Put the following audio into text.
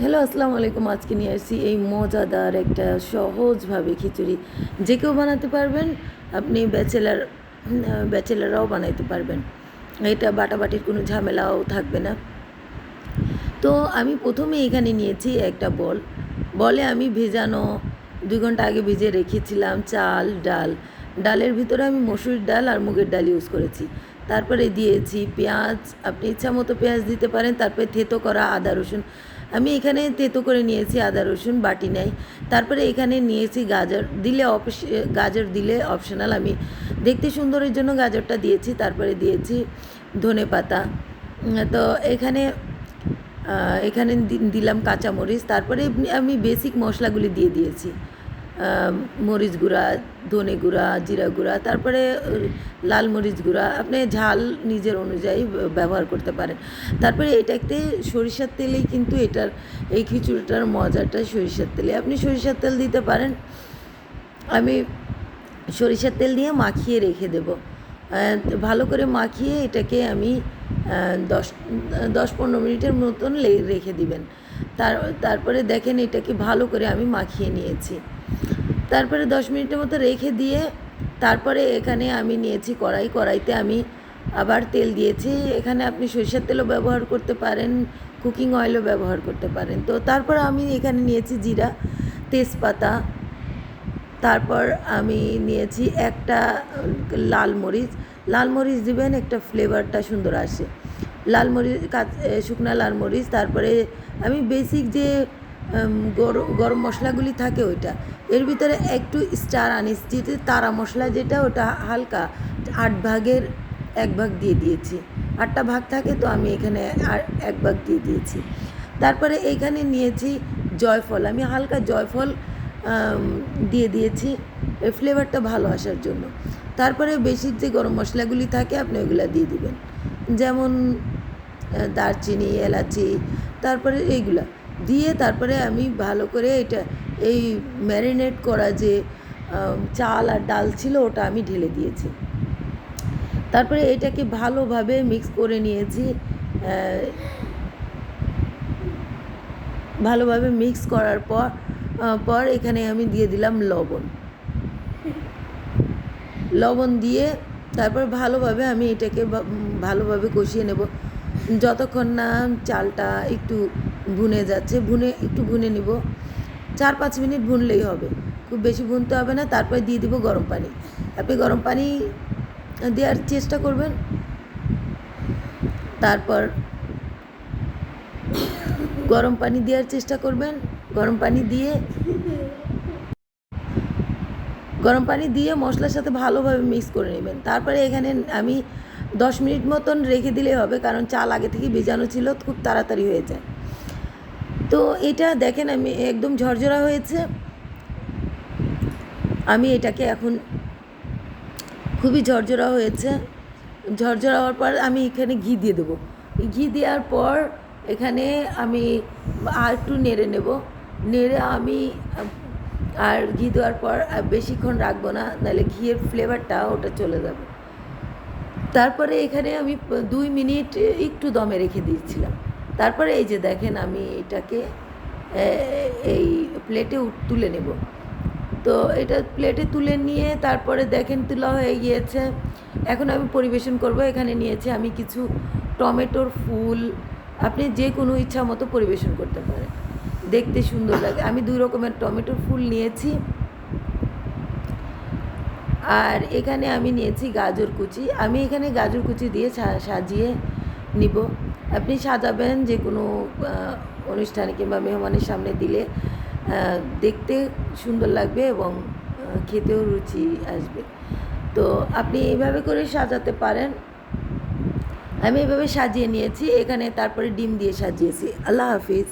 Hello, আসসালামু আলাইকুম। আজকে নিয়ে আসছি এই মজাদার একটা সহজভাবে খিচুড়ি। যে কেউ বানাতে পারবেন, আপনি ব্যাচেলাররাও বানাইতে পারবেন। এটা বাটাবাটির কোনো ঝামেলাও থাকবে না। তো আমি প্রথমে এখানে নিয়েছি একটা বলে আমি ভেজানো 2 ঘন্টা আগে ভিজিয়ে রেখেছিলাম চাল, ডাল। ডালের ভিতরে আমি মসুরির ডাল আর মুগের ডাল ইউজ করেছি। তারপরে দিয়েছি পেঁয়াজ, আপনি ইচ্ছামতো পেঁয়াজ দিতে পারেন। তারপরে থেঁতো করা আদা রসুন, আমি এখানে থেঁতো করে নিয়েছি, আদা রসুন বাটি নাই। তারপরে এখানে নিয়েছি গাজর দিলে অপশনাল, আমি দেখতে সুন্দরের জন্য গাজরটা দিয়েছি। তারপরে দিয়েছি ধনেপাতা। তো এখানে এখানে দিলাম কাঁচামরিচ। তারপরে আমি বেসিক মশলাগুলি দিয়ে দিয়েছি, মরিচ গুঁড়া, ধনে গুঁড়া, জিরা গুঁড়া, তারপরে লাল মরিচ গুঁড়া। আপনি ঝাল নিজের অনুযায়ী ব্যবহার করতে পারেন। তারপরে এটাতে সরিষার তেলেই কিন্তু এই খিচুড়িটার মজাটা সরিষার তেলে। আপনি সরিষার তেল দিতে পারেন। আমি সরিষার তেল দিয়ে মাখিয়ে রেখে দেব। ভালো করে মাখিয়ে এটাকে আমি 10-15 মিনিটের মতন রেখে দিবেন। তারপরে দেখেন এটাকে ভালো করে আমি মাখিয়ে নিয়েছি। তারপরে 10 মিনিটের মতো রেখে দিয়ে তারপরে এখানে আমি নিয়েছি কড়াইতে আমি আবার তেল দিয়েছি। এখানে আপনি সরিষার তেলও ব্যবহার করতে পারেন, কুকিং অয়েলও ব্যবহার করতে পারেন। তো তারপর আমি এখানে নিয়েছি জিরা, তেজপাতা। তারপর আমি নিয়েছি একটা লাল মরিচ দিবেন, একটা ফ্লেভারটা সুন্দর আসে। শুকনা লাল মরিচ। তারপরে আমি বেসিক যে গরম মশলাগুলি থাকে ওইটা, এর ভিতরে একটু স্টার আনিস, যেটা তারা মশলা, যেটা ওটা হালকা 8 ভাগের 1 ভাগ দিয়ে দিয়েছি। 8টা ভাগ থাকে, তো আমি এখানে আর 1 ভাগ দিয়ে দিয়েছি। তারপরে এইখানে নিয়েছি জয়ফল, আমি হালকা জয়ফল দিয়ে দিয়েছি এর ফ্লেভারটা ভালো আসার জন্য। তারপরে বেসিক যে গরম মশলাগুলি থাকে আপনি ওইগুলো দিয়ে দিবেন, যেমন দারচিনি, এলাচি, তারপরে এইগুলা দিয়ে তারপরে আমি ভালো করে এই ম্যারিনেট করা যে চাল আর ডাল ছিল ওটা আমি ঢেলে দিয়েছি। তারপরে এটাকে ভালোভাবে মিক্স করে নিয়েছি। ভালোভাবে মিক্স করার পর এখানে আমি দিয়ে দিলাম লবণ দিয়ে তারপর ভালোভাবে আমি এটাকে ভালোভাবে কষিয়ে নেব যতক্ষণ না চালটা একটু ভুনে যাচ্ছে। একটু ভুনে নিব, 4-5 মিনিট ভুনলেই হবে, খুব বেশি ভুনতে হবে না। তারপরে দিয়ে দিব গরম পানি। আপনি গরম পানি দেওয়ার চেষ্টা করবেন। তারপর গরম পানি দেওয়ার চেষ্টা করবেন। গরম পানি দিয়ে মশলার সাথে ভালোভাবে মিক্স করে নেবেন। তারপরে এখানে আমি 10 মিনিট মতন রেখে দিলেই হবে, কারণ চাল আগে থেকে ভেজানো ছিল, খুব তাড়াতাড়ি হয়ে যায়। তো এটা দেখেন আমি একদম ঝরঝরা হয়েছে। আমি এটাকে এখন খুবই ঝরঝরা হয়েছে। ঝরঝরা হওয়ার পর আমি এখানে ঘি দিয়ে দেবো। ঘি দেওয়ার পর এখানে আমি আর একটু নেড়ে নেব। আমি আর ঘি দেওয়ার পর বেশিক্ষণ রাখবো না, নাহলে ঘিয়ের ফ্লেভারটা ওটা চলে যাবে। তারপরে এখানে আমি 2 মিনিট একটু দমে রেখে দিয়েছিলাম। তারপরে এই যে দেখেন আমি এটাকে এই প্লেটে তুলে নেব। তো এটা প্লেটে তুলে নিয়ে তারপরে দেখেন তোলা হয়ে গিয়েছে। এখন আমি পরিবেশন করব। এখানে নিয়েছি আমি কিছু টমেটোর ফুল, আপনি যে কোনো ইচ্ছা মতো পরিবেশন করতে পারেন, দেখতে সুন্দর লাগে। আমি 2 রকমের টমেটোর ফুল নিয়েছি। আর এখানে আমি নিয়েছি গাজর কুচি। আমি এখানে গাজর কুচি দিয়ে সাজিয়ে নিব। আপনি সাজাবেন যে কোনো অনুষ্ঠানে কিংবা মেহমানের সামনে দিলে দেখতে সুন্দর লাগবে এবং খেতেও রুচি আসবে। তো আপনি এইভাবে করে সাজাতে পারেন। আমি এভাবে সাজিয়ে নিয়েছি এখানে, তারপরে ডিম দিয়ে সাজিয়েছি। আল্লাহ হাফিজ।